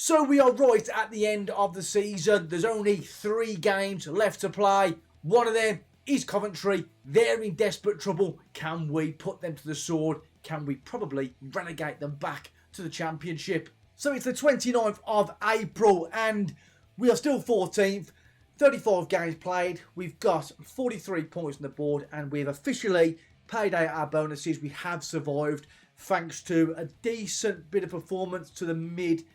So we are right at the end of the season. There's only 3 games left to play. One of them is Coventry. They're in desperate trouble. Can we put them to the sword? Can we probably relegate them back to the Championship? So it's the 29th of April and we are still 14th. 35 games played. We've got 43 points on the board and we've officially paid out our bonuses. We have survived thanks to a decent bit of performance to the mid-end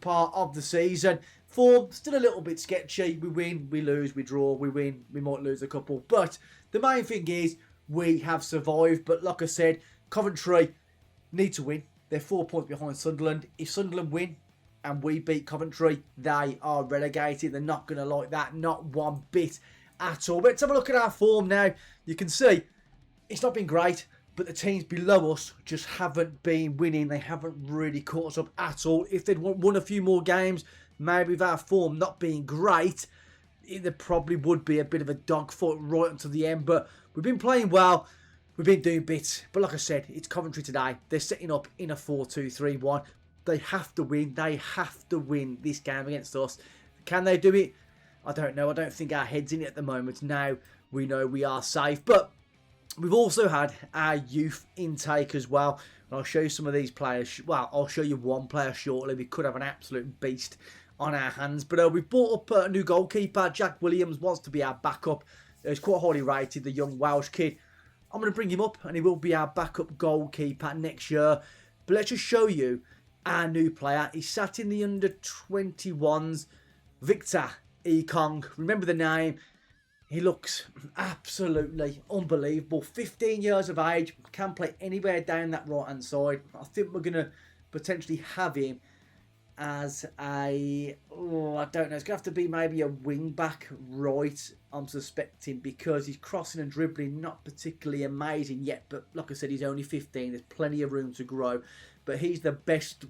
part of the season. Form still a little bit sketchy. We win, we lose, we draw, we win, we might lose a couple. But the main thing is we have survived. But like I said, Coventry need to win. They're 4 points behind Sunderland. If Sunderland win and we beat Coventry, they are relegated. They're not going to like that, not one bit at all. But let's have a look at our form now. You can see it's not been great, but the teams below us just haven't been winning. They haven't really caught us up at all. If they'd won a few more games, maybe with our form not being great, there probably would be a bit of a dogfight right until the end. But we've been playing well. We've been doing bits. But like I said, it's Coventry today. They're setting up in a 4-2-3-1. They have to win. They have to win this game against us. Can they do it? I don't know. I don't think our head's in it at the moment. Now we know we are safe. But we've also had our youth intake as well. And I'll show you some of these players. Well, I'll show you one player shortly. We could have an absolute beast on our hands. But we've brought up a new goalkeeper. Jack Williams wants to be our backup. He's quite highly rated, the young Welsh kid. I'm going to bring him up and he will be our backup goalkeeper next year. But let's just show you our new player. He sat in the under-21s. Victor Ekong. Remember the name. He looks absolutely unbelievable. 15 years of age. Can play anywhere down that right-hand side. I think we're going to potentially have him as a... Oh, I don't know. It's going to have to be maybe a wing-back right, I'm suspecting, because he's crossing and dribbling. Not particularly amazing yet, but like I said, he's only 15. There's plenty of room to grow. But he's the best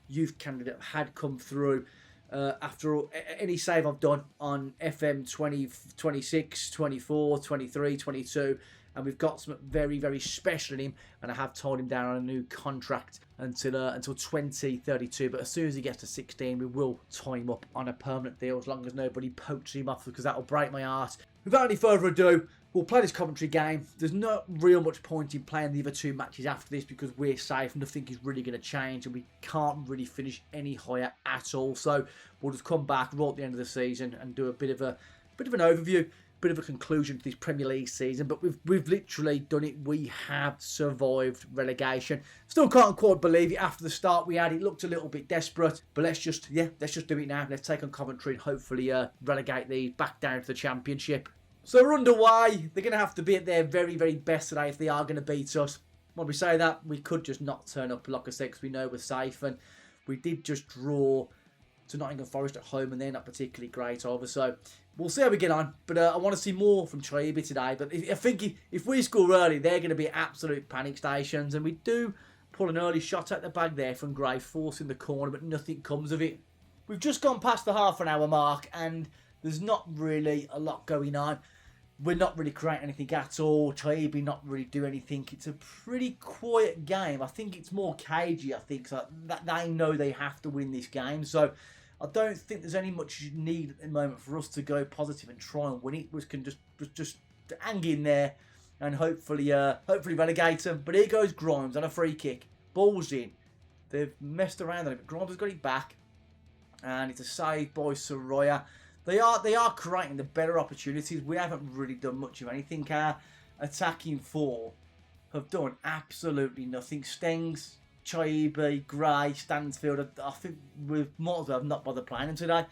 youth candidate I've had come through. After all, any save I've done on Fm26, 24, 23, 22, and we've got something very, very special in him, and I have tied him down on a new contract until 2032. But as soon as he gets to 16, we will tie him up on a permanent deal, as long as nobody poaches him off, because that will break my heart. Without any further ado, we'll play this Coventry game. There's not real much point in playing the other 2 matches after this because we're safe. Nothing is really going to change and we can't really finish any higher at all. So we'll just come back right at the end of the season and do a bit of an overview, bit of a conclusion to this Premier League season. But we've literally done it. We have survived relegation. Still can't quite believe it. After the start we had, it looked a little bit desperate. But let's just do it now. Let's take on Coventry and hopefully relegate these back down to the Championship. So we're underway. They're going to have to be at their very, very best today if they are going to beat us. When we say that, we could just not turn up, like I said, because we know we're safe. And we did just draw to Nottingham Forest at home, and they're not particularly great either. So we'll see how we get on. But I want to see more from THREMIER today. But I think if we score early, they're going to be absolute panic stations. And we do pull an early shot at the bag there from Gray, forcing the corner, but nothing comes of it. We've just gone past the half an hour mark, and there's not really a lot going on. We're not really creating anything at all. THREMIER not really do anything. It's a pretty quiet game. I think it's more cagey, I think, so that they know they have to win this game. So I don't think there's any much need at the moment for us to go positive and try and win it. We can just hang in there and hopefully relegate them. But here goes Grimes on a free kick. Ball's in. They've messed around on it, but Grimes has got it back. And it's a save by Soraya. They are creating the better opportunities. We haven't really done much of anything. Our attacking 4 have done absolutely nothing. Stengs, THREMIER, Gray, Stansfield. I think we might as well have not bothered playing them today.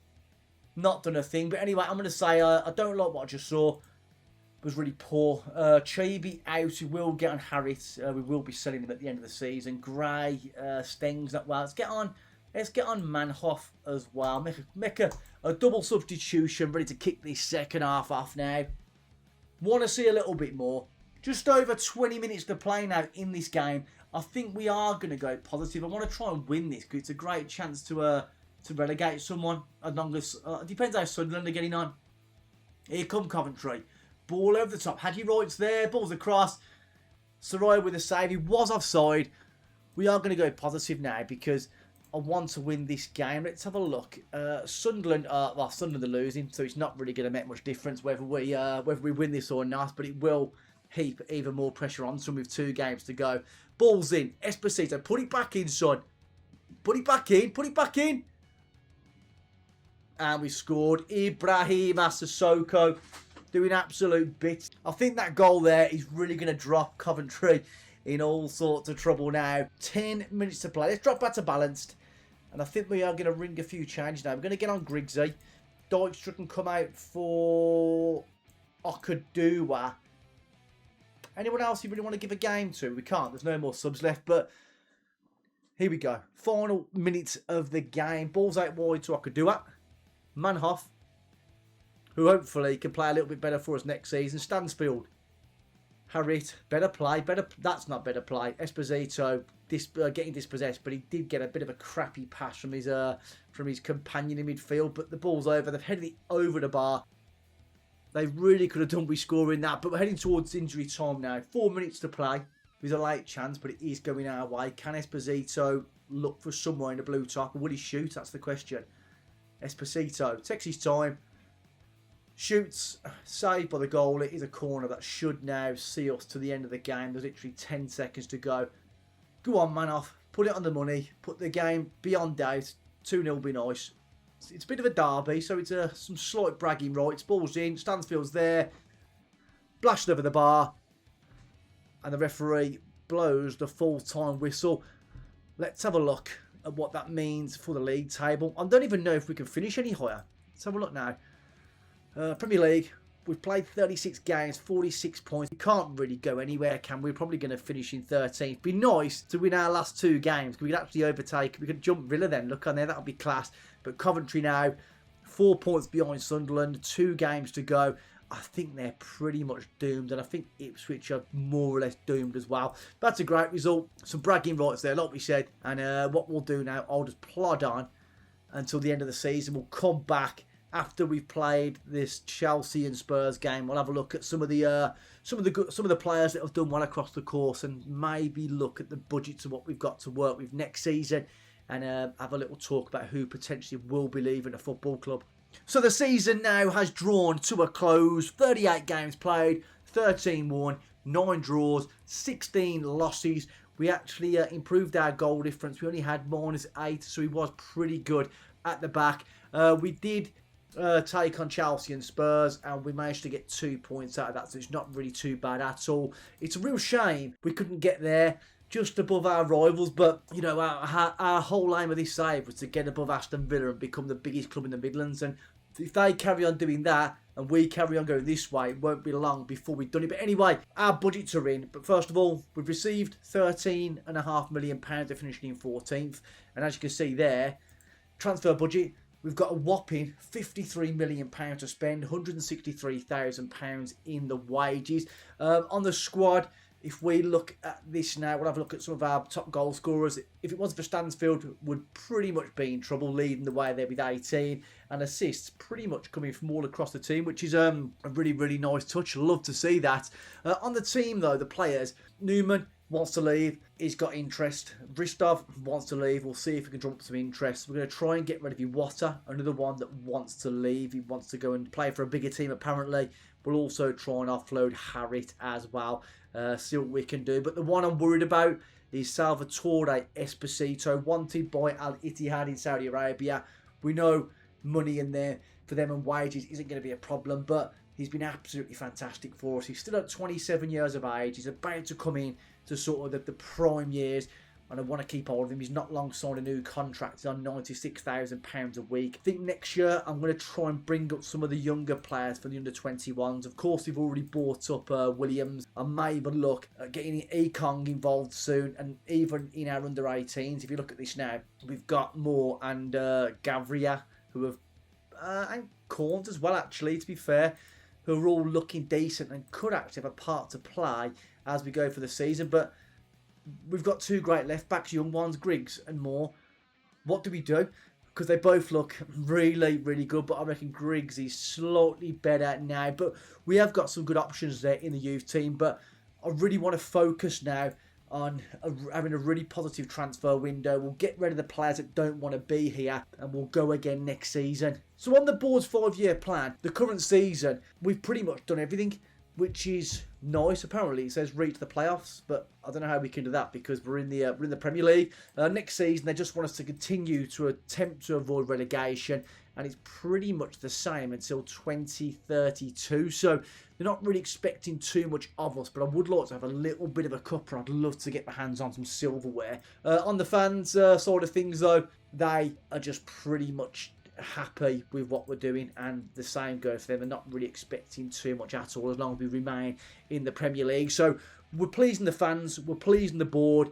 Not done a thing. But anyway, I'm going to say I don't like what I just saw. It was really poor. THREMIER out. We will get on Harris. We will be selling him at the end of the season. Gray, Stengs not well. Let's get on Manhoff as well. Make a double substitution, ready to kick this second half off now. Want to see a little bit more. Just over 20 minutes to play now in this game. I think we are going to go positive. I want to try and win this because it's a great chance to relegate someone. As long as it depends how Sunderland are getting on. Here come Coventry. Ball over the top. Hadji Wright's there. Ball's across. Soraya with a save. He was offside. We are going to go positive now because I want to win this game. Let's have a look. Sunderland are losing, so it's not really going to make much difference whether we win this or not, but it will heap even more pressure on some with 2 games to go. Ball's in. Esposito, put it back in, son. Put it back in. Put it back in. And we scored. Ibrahim Sissoko doing absolute bits. I think that goal there is really going to drop Coventry in all sorts of trouble now. 10 minutes to play. Let's drop back to balanced. And I think we are going to ring a few changes now. We're going to get on Griggsy. Dykstra can come out for Okadua. Anyone else you really want to give a game to? We can't. There's no more subs left. But here we go. Final minutes of the game. Ball's out wide to Okadua. Manhoff, who hopefully can play a little bit better for us next season. Stansfield. Harriet, better play. That's not better play. Esposito getting dispossessed, but he did get a bit of a crappy pass from his companion in midfield. But the ball's over. They've headed it over the bar. They really could have done with scoring that, but we're heading towards injury time now. 4 minutes to play. There's a late chance, but it is going our way. Can Esposito look for somewhere in the blue top, or will he shoot? That's the question. Esposito takes his time. Shoots, saved by the goal. It is a corner that should now see us to the end of the game. There's literally 10 seconds to go. Go on, Manhoff. Put it on the money. Put the game beyond doubt. 2-0 will be nice. It's a bit of a derby, so it's some slight bragging rights. Ball's in. Stansfield's there. Blashed over the bar. And the referee blows the full-time whistle. Let's have a look at what that means for the league table. I don't even know if we can finish any higher. Let's have a look now. Premier League, we've played 36 games, 46 points. We can't really go anywhere, can we? We're probably going to finish in 13th. Be nice to win our last 2 games. We could actually overtake. We could jump Villa then. Look on there. That would be class. But Coventry now, 4 points behind Sunderland. 2 games to go. I think they're pretty much doomed. And I think Ipswich are more or less doomed as well. That's a great result. Some bragging rights there, like we said. And what we'll do now, I'll just plod on until the end of the season. We'll come back after we've played this Chelsea and Spurs game. We'll have a look at some of the players that have done well across the course, and maybe look at the budgets of what we've got to work with next season, and have a little talk about who potentially will be leaving the football club. So the season now has drawn to a close. 38 games played, 13 won, 9 draws, 16 losses. We actually improved our goal difference. We only had -8, so he was pretty good at the back. We did take on Chelsea and Spurs, and we managed to get 2 points out of that, so it's not really too bad at all. It's a real shame we couldn't get there just above our rivals, but you know, our whole aim of this save was to get above Aston Villa and become the biggest club in the Midlands, and if they carry on doing that and we carry on going this way, it won't be long before we've done it. But anyway, our budgets are in. But first of all, we've received £13.5 million to finishing in 14th, and as you can see there, transfer budget, we've got a whopping £53 million to spend, £163,000 in the wages. On the squad, if we look at this now, we'll have a look at some of our top goal scorers. If it wasn't for Stansfield, would pretty much be in trouble, leading the way there with 18. And assists pretty much coming from all across the team, which is a really, really nice touch. Love to see that. On the team, though, the players, Newman wants to leave. He's got interest. Bristov wants to leave. We'll see if we can drum up some interest. We're going to try and get rid of Iwata, another one that wants to leave. He wants to go and play for a bigger team, apparently. We'll also try and offload Harriet as well. See what we can do. But the one I'm worried about is Salvatore Esposito, wanted by Al Ittihad in Saudi Arabia. We know money in there for them and wages isn't going to be a problem, but he's been absolutely fantastic for us. He's still at 27 years of age. He's about to come in to sort of the prime years, and I want to keep hold of him. He's not long signed a new contract. He's on £96,000 a week. I think next year I'm going to try and bring up some of the younger players for the under-21s. Of course, we've already bought up Williams. I may even look at getting Ekong involved soon, and even in our under-18s. If you look at this now, we've got Moore and Gavria, who have, and Corns as well, actually, to be fair, who are all looking decent and could actually have a part to play as we go for the season. But we've got 2 great left backs, young ones, Griggs and Moore. What do we do? Because they both look really, really good, but I reckon Griggs is slightly better now. But we have got some good options there in the youth team, but I really want to focus now on having a really positive transfer window. We'll get rid of the players that don't want to be here, and we'll go again next season. So on the board's 5-year plan, the current season, we've pretty much done everything, which is nice. Apparently it says reach the playoffs, but I don't know how we can do that because we're in the Premier League. Next season they just want us to continue to attempt to avoid relegation, and it's pretty much the same until 2032. So they're not really expecting too much of us, but I would like to have a little bit of a cuppa. I'd love to get my hands on some silverware. On the fans side of things though, they are just pretty much happy with what we're doing, and the same goes for them. They're not really expecting too much at all as long as we remain in the Premier League. So we're pleasing the fans, we're pleasing the board.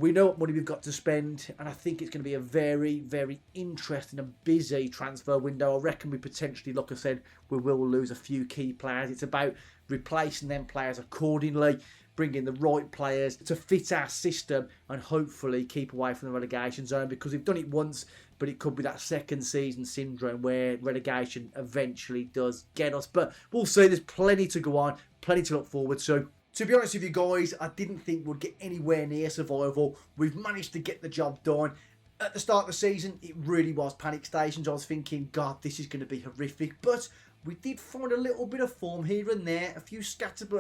We know what money we've got to spend, and I think it's going to be a very, very interesting and busy transfer window. I reckon we potentially, like I said, we will lose a few key players. It's about replacing them players accordingly, bringing the right players to fit our system, and hopefully keep away from the relegation zone, because we've done it once, but it could be that second season syndrome where relegation eventually does get us. But we'll see. There's plenty to go on, plenty to look forward to. To be honest with you guys, I didn't think we'd get anywhere near survival. We've managed to get the job done. At the start of the season, it really was panic stations. I was thinking, God, this is going to be horrific. But we did find a little bit of form here and there. A few scattered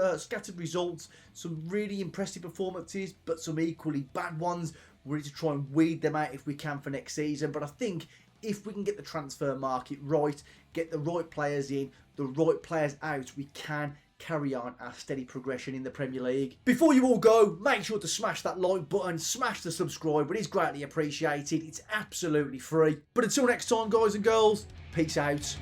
results. Some really impressive performances, but some equally bad ones. We need to try and weed them out if we can for next season. But I think if we can get the transfer market right, get the right players in, the right players out, we can carry on our steady progression in the Premier League. Before you all go, make sure to smash that like button, smash the subscribe. It is greatly appreciated. It's absolutely free. But until next time, guys and girls, peace out.